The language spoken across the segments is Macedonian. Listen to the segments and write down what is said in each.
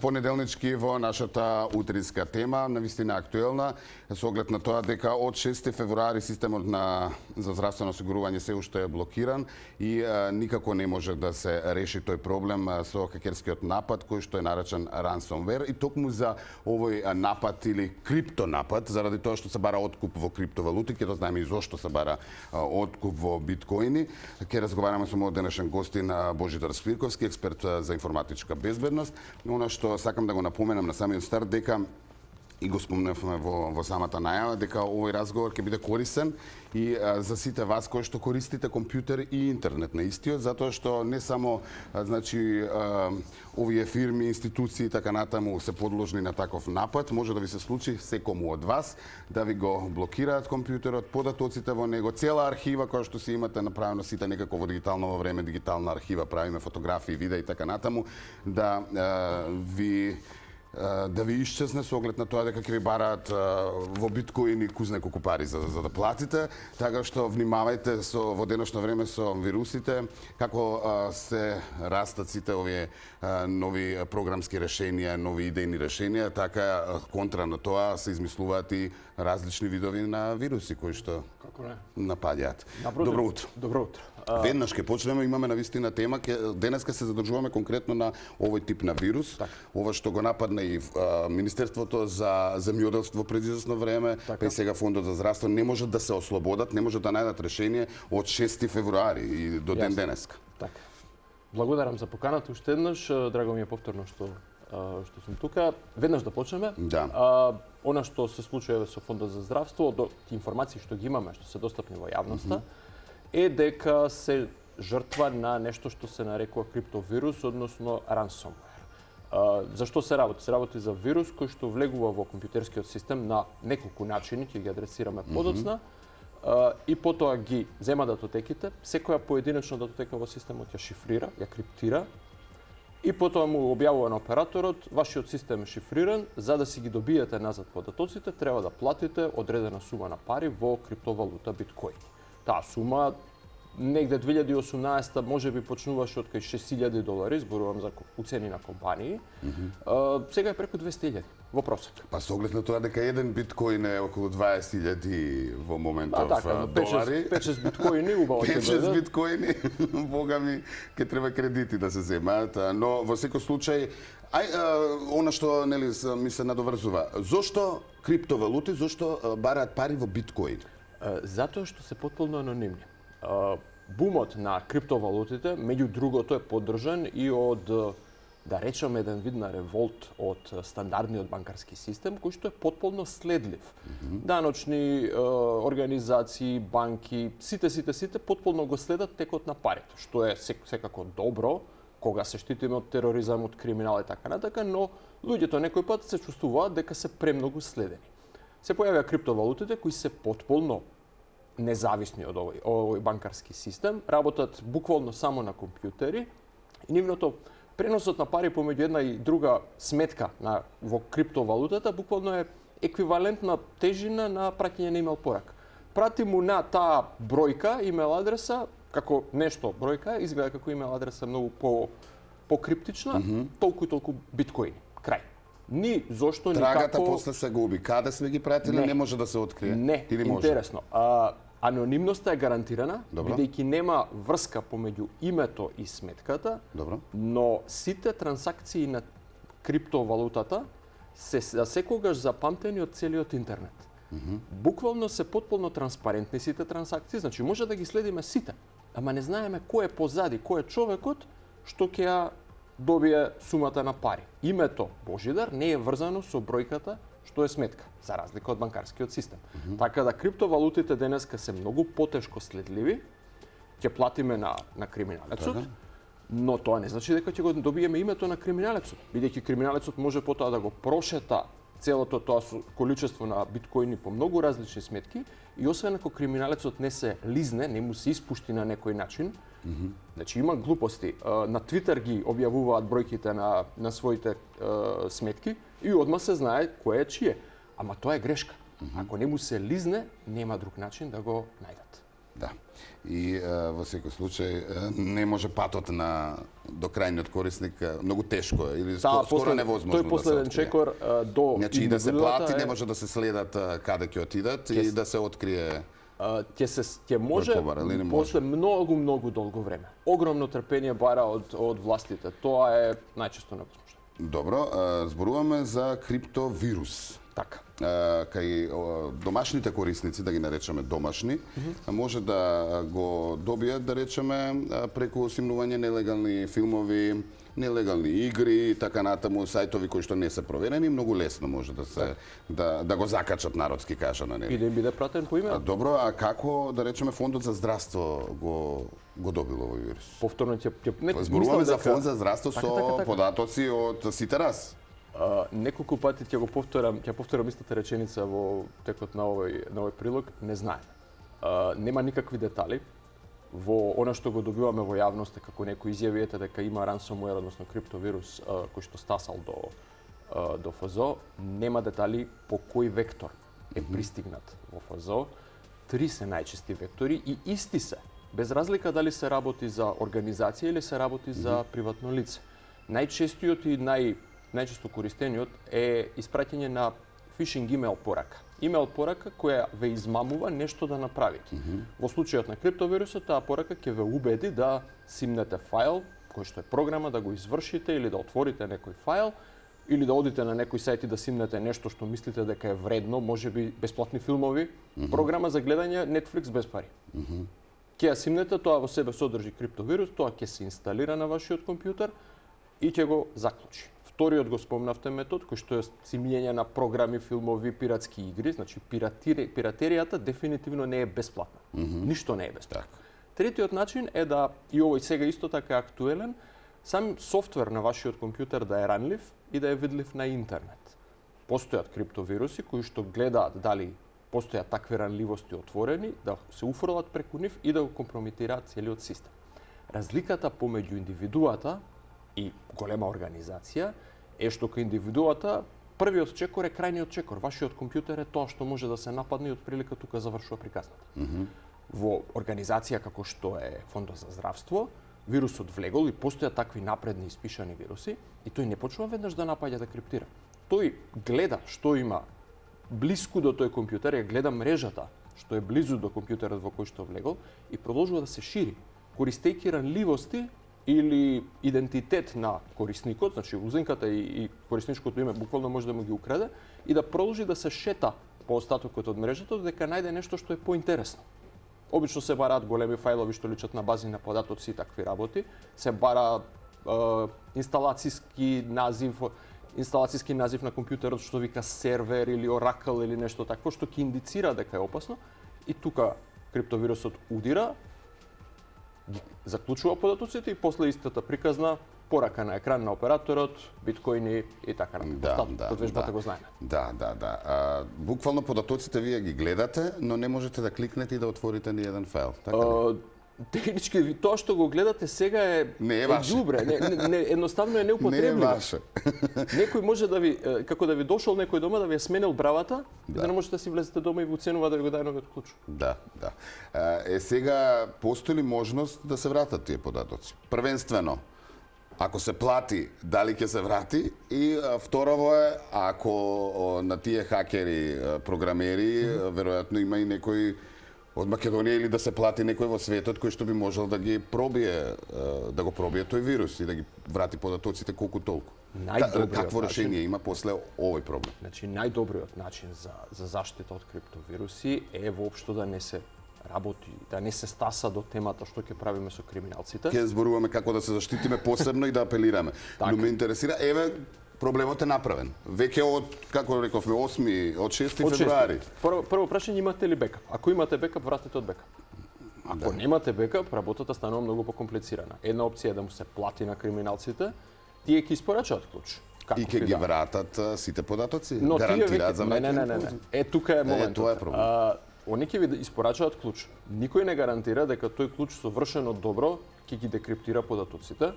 понеделнички во нашата утринска тема, навистина актуелна, со оглед на тоа дека од 6 февруари системот за здравствено осигурување се уште е блокиран и никако не може да се реши тој проблем со хакерскиот напад кој што е наречен ransomware, и токму за овој напад или криптонапад, заради тоа што се бара откуп во криптовалути, ќе знаеме и зошто се бара откуп во биткоини. Ќе разговараме со мојот денешен гостин Божидар Спирковски, експерт за информатичка безбедност. Она што сакам да го напоменам на самиот старт, дека и го спомнавме во самата најава, дека овој разговор ќе биде корисен и за сите вас кои што користите компјутер и интернет на истиот, затоа што не само овие фирми, институции и така натаму се подложни на таков напад, може да ви се случи секому од вас да ви го блокираат компјутерот, податоците во него, цела архива која што си имате направено сите некако во дигитално време, дигитална архива, правиме фотографии, видеа и така натаму, да ви исчезне со оглед на тоа дека ќе ви бараат во биткоини кузне колку пари за да платите, така што внимавајте во денешно време со вирусите, како се растат сите овие нови програмски решенија, нови идејни решенија, така контра на тоа се измислуваат и различни видови на вируси кои што напаѓаат. Добро утро. Добро утро. Веднаш ќе почнеме, имаме навистина тема, денеска се задржуваме конкретно на овој тип на вирус, ова што го нападна и Министерството за земјоделство пред известно време, па и сега Фондот за здравство, не можат да се ослободат, не можат да најдат решение од 6 февруари и до ден денеска. Така. Благодарам за поканата уште еднаш, драго ми е повторно што сум тука. Веднаш да почнеме. Да. Она што се случува со Фондот за здравство, информации што ги имаме, што се достапни во јавноста, е дека се жртва на нешто што се нарекува криптовирус, односно ransomware. Зашто се работи? Се работи за вирус кој што влегува во компјутерскиот систем на неколку начини, ќе ги адресираме подоцна, и потоа ги зема датотеките, секоја поединечна датотека во системот ја шифрира, ја криптира, и потоа му објавува на операторот, вашиот систем е шифриран, за да си ги добиете назад податоците, треба да платите одредена сума на пари во криптовалута биткоини. Таа сума негде 2018 можеби почнуваше од кај $6,000, зборувам за уцени на компании. Сега е преку 200,000 во просек. Па со оглед на тоа дека еден биткоин е околу 20,000 во моментов долари. 5-6 биткоини убаво ќе бидат. 5-6 биткоини, бога ми, ќе треба кредити да се земаат, но во секој случај она што нели ми се надоврзува. Зошто криптовалути, зошто бараат пари во биткоин? Затоа што се потполно анонимни. Бумот на криптовалутите, меѓу другото, е поддржан и од, да речеме, еден вид на револт од стандардниот банкарски систем, кој што е потполно следлив. Даночни организации, банки, сите потполно го следат текот на парите, што е секако добро, кога се штитиме од тероризам, од криминал и така натака, но луѓето некој пат се чувствуваат дека се премногу следени. Се појавија криптовалутите кои се потполно независни од овој банкарски систем, работат буквално само на компјутери и нивното преносот на пари помеѓу една и друга сметка во криптовалутата буквално е еквивалентна тежина на праќање на имејл порака. Прати му на таа бројка, имејл адреса, како нешто бројка, изгледа како имејл адреса многу покриптична, толку и толку биткоини. Крај. Ни зошто никако... Трагата после се губи. Каде сме ги пратили, не може да се открие. Не, или може? Интересно. Анонимноста е гарантирана, бидејќи нема врска помеѓу името и сметката, но сите трансакции на криптовалутата се секогаш запамтени од целиот интернет. Буквално се потполно транспарентни сите трансакции, значи може да ги следиме сите, ама не знаеме кој е позади, кој е човекот што ќе ја добие сумата на пари. Името Божидар не е врзано со бројката што е сметка, за разлика од банкарскиот систем. Така да криптовалутите денеска се многу потешко следливи, ќе платиме на криминалецот, но тоа не значи дека ќе го добиеме името на криминалецот, бидејќи криминалецот може потоа да го прошета целото тоа количество на биткоини по многу различни сметки и освен ако криминалецот не се лизне, не му се испушти на некој начин, значи има глупости. На Твитер ги објавуваат бројките на своите сметки и одма се знае кој е чие. Ама тоа е грешка. Ако не му се лизне, нема друг начин да го најдат. Да. И во секој случај не може патот до крајниот корисник, многу тешко е или скоро невозможно тој последен да се чекор до значи и да се плати, не може да се следат каде ќе отидат и да се открие. Ќе може после многу долго време. Огромно трпение бара од властите. Тоа е најчесто невозможно. Добро, зборуваме за криптовирус. Така. Кај домашните корисници, да ги наречеме домашни, може да го добијат, да речеме, преку симнување нелегални филмови, нелегални игри и така натаму, сајтови кои што не се проверени, многу лесно може да се да го закачат, народски кажано, нели? И да им биде пратен по име. Добро, а како, да речеме, Фондот за здравство го добил овој вирус? Повторно зборуваме за Фонд за здравство со податоци од сите раз. Неколку пати ќе повторам истата реченица во текот на овој прилог, не знаеме. Нема никакви детали. Во она што го добиваме во јавност, како некои изјави дека има ransomware, односно криптовирус кој што стасал до ФЗО, нема детали по кој вектор е пристигнат во ФЗО. 3 се најчести вектори и исти се, без разлика дали се работи за организација или се работи за приватно лице. Најчестиот и најчесто користениот е испраќање на фишинг имейл порака. Имейл порака која ве измамува нешто да направите. Во случајот на криптовирусот, таа порака ќе ве убеди да симнете файл, кој што е програма, да го извршите или да отворите некој файл, или да одите на некој сајт и да симнете нешто што мислите дека е вредно, можеби бесплатни филмови, програма за гледање Netflix без пари. Ќе ја симнете, тоа во себе содржи криптовирус, тоа ќе се инсталира на вашиот компјутер и ќе го заклучи. Вториот го спомнавте метод, кој што е симјење на програми, филмови, пиратски игри, значи пиратеријата дефинитивно не е бесплатна. Ништо не е бесплатно. Третиот начин е да, и овој сега исто така актуелен, сам софтвер на вашиот компјутер да е ранлив и да е видлив на интернет. Постојат криптовируси кои што гледаат дали постојат такви ранливости отворени, да се уфрлат преку нив и да го компрометираат целиот систем. Разликата помеѓу индивидуата и голема организација е што кај индивидуата првиот чекор е крајниот чекор. Вашиот компјутер е тоа што може да се нападне и од прилика тука завршува приказната. Во организација како што е Фондот за здравство, вирусот влегол и постојат такви напредни испишани вируси и тој не почнува веднаш да напаѓа да криптира. Тој гледа што има блиску до тој компјутер, ја гледа мрежата што е близу до компјутерот во кој што влегол и продолжува да се шири, користејќи ранливости или идентитет на корисникот, значи узинката и корисничкото име буквално може да му ги украде и да продолжи да се шета по остатокот од мрежата додека најде нешто што е поинтересно. Обично се бараат големи фајлови што личат на бази на податоци и такви работи, се бара инсталацијски назив на компјутерот што вика сервер или Oracle или нешто такво што ќе индицира дека е опасно и тука криптовирусот удира, заклучува податоците и после истата приказна порака на екран на операторот, биткоини и така натаму. Од вежбата го знаеме. Да. Буквално податоците вие ги гледате, но не можете да кликнете и да отворите ни еден файл. Така ли? Технички тоа што го гледате сега е ѓубре, едноставно е неупотребливо. Не е ваше. Некој може да ви, како да ви дошол некој дома да ви е сменил бравата, и да не можете да си влезете дома и ви уценува да ви го даде новиот клуч. Да. Сега постои ли можност да се вратат тие податоци? Првенствено, ако се плати, дали ќе се врати? И второво е, ако на тие хакери, програмери, веројатно има и некој од Македонија или да се плати некој во светот кој што би можел да ги пробие, да го пробие тој вирус и да ги врати податоците колку толку. Какво решение има после овој проблем? Значи најдобриот начин за заштита од криптовируси е воопшто да не се работи, да не се стаса до темата што ќе правиме со криминалците. Ќе зборуваме како да се заштитиме посебно и да апелираме. Но ме интересира, проблемот е направен. Веќе од, како рековме, 6 февруари. Прво прашање, имате ли бекап? Ако имате бекап, вратете од бекап. Ако немате бекап, работата станува многу покомплицирана. Една опција е да му се плати на криминалците, тие ќе испорачаат клуч. И ќе ги вратат сите податоци? Но гарантираат за враќање? Не. Тука е моментот. Тоа е проблем. Они ќе ви испорачаат клуч. Никој не гарантира дека тој клуч совршено добро ќе ги декриптира податоците.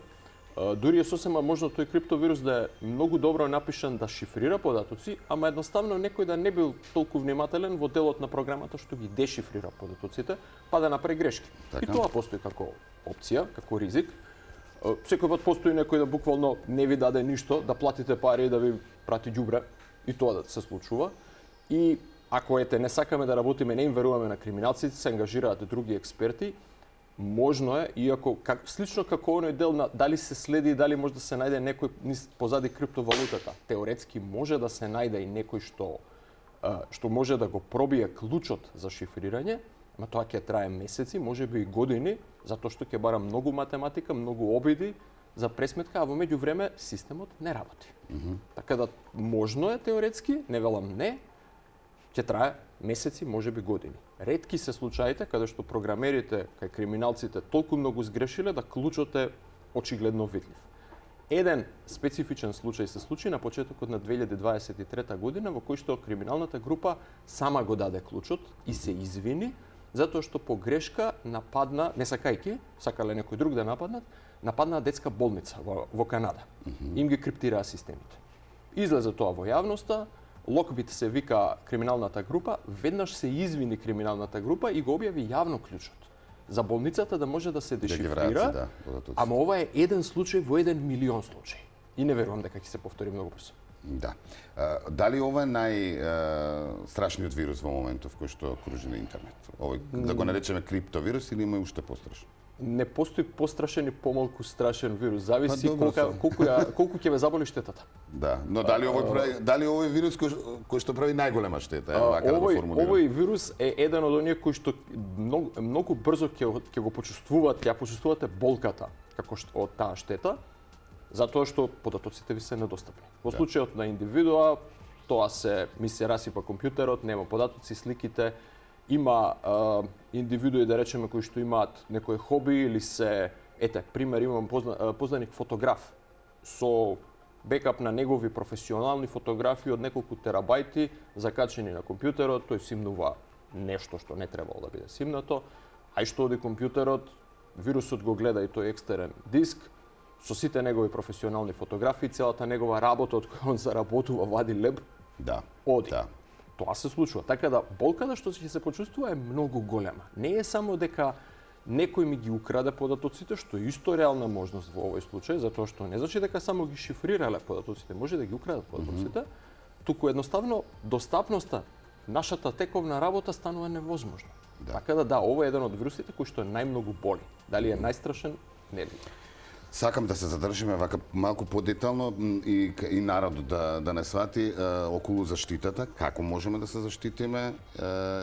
Дури е сосема можно тој криптовирус да е многу добро напишан да шифрира податоци, ама едноставно некој да не бил толку внимателен во делот на програмата што ги дешифрира податоците, па да направи грешки. Така. И тоа постои како опција, како ризик. Секој пат постои некој да буквално не ви даде ништо, да платите пари и да ви прати ѓубре, и тоа да се случува. И ако не сакаме да работиме, не им веруваме на криминалците, се ангажираат други експерти, можно е, иако слично како оној дел на дали се следи и дали може да се најде некој позади криптовалутата. Теоретски може да се најде и некој што може да го пробие клучот за шифрирање, ама тоа ќе трае месеци, можеби и години, затоа што ќе бара многу математика, многу обиди за пресметка, а во меѓувреме системот не работи. Така да можно е теоретски, не велам не, ќе трае месеци, можеби години. Ретки се случаите каде што програмерите кај криминалците толку многу сгрешиле да клучот е очигледно видлив. Еден специфичен случај се случи на почетокот на 2023 година во кој што криминалната група сама го даде клучот и се извини затоа што по грешка нападна, не сакајки, сакале некој друг да нападна детска болница во Канада. Им ги криптираа системите. Излезе тоа во јавноста, Локбит се вика криминалната група, веднаш се извини криминалната група и го објави јавно клучот за болницата да може да се дешифрира, ама ова е еден случај во 1 милион случаи. И не верувам дека ќе се повтори многу брзо. Да. Дали ова е најстрашниот вирус во моментов кој што кружи на интернет? Овој, да го наречеме криптовирус или има уште пострашно? Не постои пострашен и помалку страшен вирус. Зависи колку ќе ве заболи штетата. Да, но дали овој вирус кој што прави најголема штета, вака да го формулирам. Овој вирус е еден од оние кои што многу брзо ќе го почувствуваат, ќе почувствувате болката како од таа штета, затоа што податоците ви се недостапни. Во случајот на индивидуа, тоа ми се расипа компјутерот, нема податоци, сликите. Има индивидуи, да речеме, кои што имаат некој хоби или пример, имам познаник фотограф со бекап на негови професионални фотографии од неколку терабајти закачени на компјутерот, тој симнува нешто што не требало да биде симнато, а и што оди компјутерот, вирусот го гледа и тој екстерен диск, со сите негови професионални фотографии, целата негова работа од која он заработува, вади леб, оди. Тоа се случува. Така да болката што ќе се почувствува е многу голема. Не е само дека некој ми ги украде податоците, што е исто реална можност во овој случај, затоа што не значи дека само ги шифрирале податоците, може да ги украдат податоците, туку едноставно достапноста, нашата тековна работа станува невозможна. Така да, ова е еден од вирусите кој што најмногу боли. Дали е најстрашен? Не ли? Сакам да се задржиме вака малку подетално и народот да не свати околу заштитата, како можеме да се заштитиме,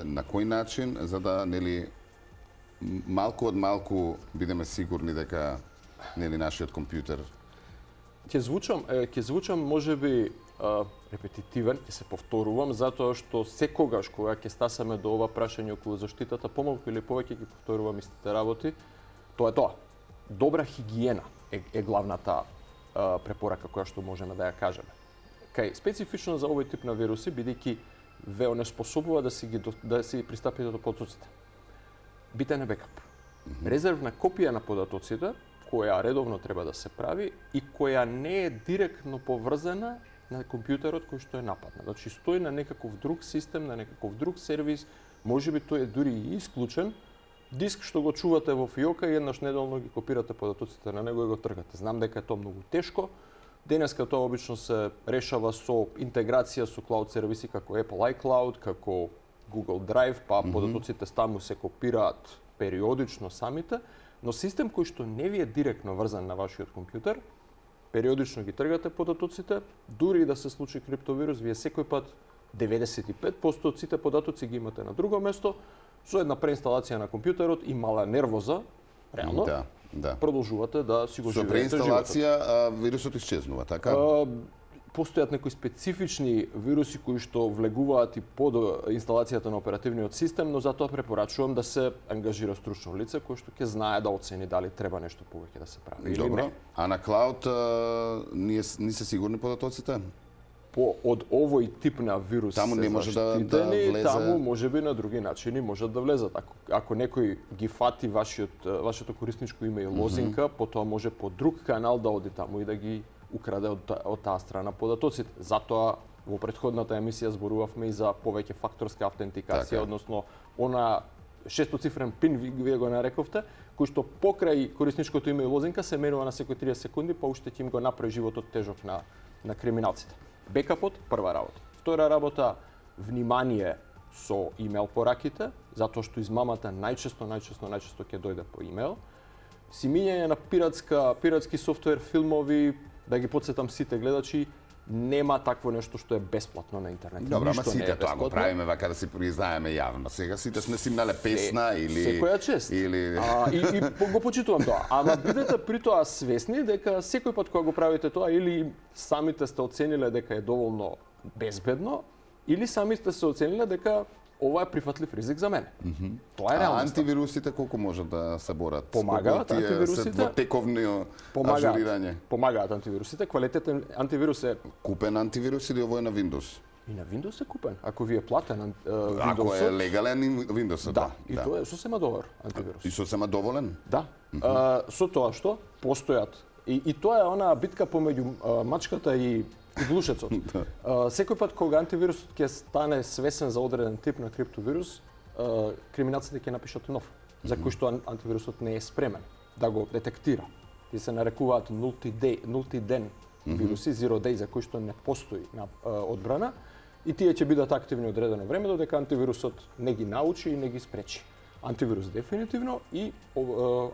на кој начин, за да малку од малку бидеме сигурни дека нашиот компјутер. Ќе звучам можеби репетитивен, ќе се повторувам, затоа што секогаш кога ќе стасаме до ова прашање околу заштитата, помалку или повеќе ќе повторувам истите работи, тоа е тоа. Добра хигиена е главната препорака која што можеме да ја кажеме. Кај специфично за овој тип на вируси, бидејќи ве онеспособува да си пристапите до податоците. Битен е бекап. Резервна копија на податоците, која редовно треба да се прави и која не е директно поврзана на компјутерот кој што е нападнат. Значи стои на некаков друг систем, на некаков друг сервис, можеби тој е дури и исклучен, диск што го чувате во фиока и еднаш неделно ги копирате податоците на него и го тргате. Знам дека е тоа многу тешко. Денеска тоа обично се решава со интеграција со клауд сервиси како Apple iCloud, како Google Drive, па податоците таму се копираат периодично самите, но систем кој што не ви е директно врзан на вашиот компјутер, периодично ги тргате податоците, дури и да се случи криптовирус, вие секој пат 95% од сите податоци ги имате на друго место, со една преинсталација на компјутерот и мала нервоза, реално, продолжувате да си го живеете животот. Со преинсталација вирусот исчезнува, така? Постојат некои специфични вируси кои што влегуваат и под инсталацијата на оперативниот систем, но затоа препорачувам да се ангажира стручно лице кој што ќе знае да оцени дали треба нешто повеќе да се прави или не. А на клауд не се сигурни податоците? од овој тип на вирус таму не може да влезе. Таму можеби на други начини можат да влезат. Ако некој ги фати вашето корисничко име и лозинка, потоа може по друг канал да оди таму и да ги украде од таа страна податоците. Затоа во претходната емисија зборувавме и за повеќе факторска автентикација, односно она шестоцифрен пин вие го нарековте, кој што покрај корисничкото име и лозинка се менува на секои 30 секунди, па уште ќе им го направи животот тежок на криминалците. Бекапот, прва работа. Втора работа, внимание со имейл пораките, затоа што измамата најчесто ќе дојде по имейл. Симињање на пиратски софтвер, филмови, да ги потсетам сите гледачи, нема такво нешто што е бесплатно на интернет. Добро, ама сите тоа го правиме вака да си признаеме јавно. Сега сите сме симнале песна или секоја чест. Или и го почитувам тоа. Ама бидете при тоа свесни дека секој пат кога го правите тоа или самите сте оцениле дека е доволно безбедно, или самите се оцениле дека ова е прифатлив ризик за мене. Тоа е реалноста. Антивирусите колку можат да се борат? Помагаат антивирусите. Тековни ажурирање. Помагаат антивирусите. Квалитетен антивирус е купен антивирус или овој на Windows? И на Windows е купен. Ако ви е платен Windows. Ако е легален Windows, да. И тоа е сосема добар антивирус. И сосема доволен? Да. Со тоа што постојат. И тоа е она битка помеѓу мачката и глушецот. Секој пат кога антивирусот ќе стане свесен за одреден тип на криптовирус, криминалците ќе напишат нов, за кој што антивирусот не е спремен да го детектира. И се нарекуваат нулти ден вируси, zero day, за кој што не постои на одбрана, и тие ќе бидат активни одредено време додека антивирусот не ги научи и не ги спречи. Антивирус дефинитивно и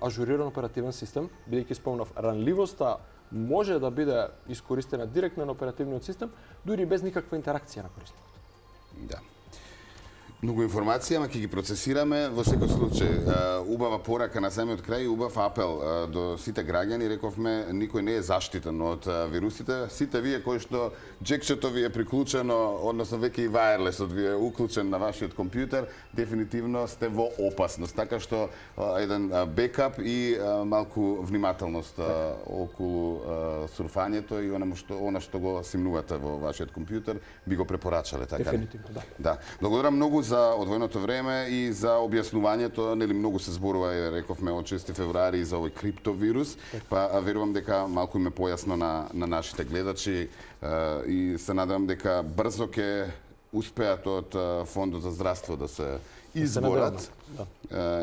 ажуриран оперативен систем, бидејќи спомнав, ранливоста може да биде искористена директно на оперативниот систем, дури без никаква интеракција на корисникот. Да. Многу информации, ама ќе ги процесираме. Во секој случај, убава порака на самиот крај, убав апел до сите граѓани. Рековме, никој не е заштитен од вирусите. Сите вие кои што джекчето ви е приклучено, односно веќе и вајерлесот ви е уклучен на вашиот компјутер, дефинитивно сте во опасност. Така што еден бекап и малку внимателност околу сурфањето и она што го симнувате во вашиот компјутер, би го препорачале, така? Дефинитивно, да. Да. Благодарам многу за одвоеното време и за објаснувањето. Нели многу се зборува, рековме, од 6 февруари за овој криптовирус, па верувам дека малку им е појасно на нашите гледачи и се надевам дека брзо ќе успеат од Фондот за здравство да се изборат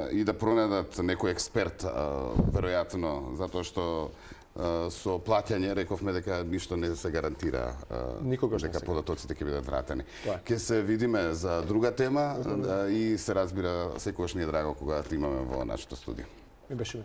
и да пронедат некој експерт, веројатно, затоа што со плаќање рековме дека ништо не се гарантира, дека податоците ќе бидат вратени. Ќе се видиме за друга тема и се разбира секогаш ни е драго кога те имаме во нашето студио. Ми беше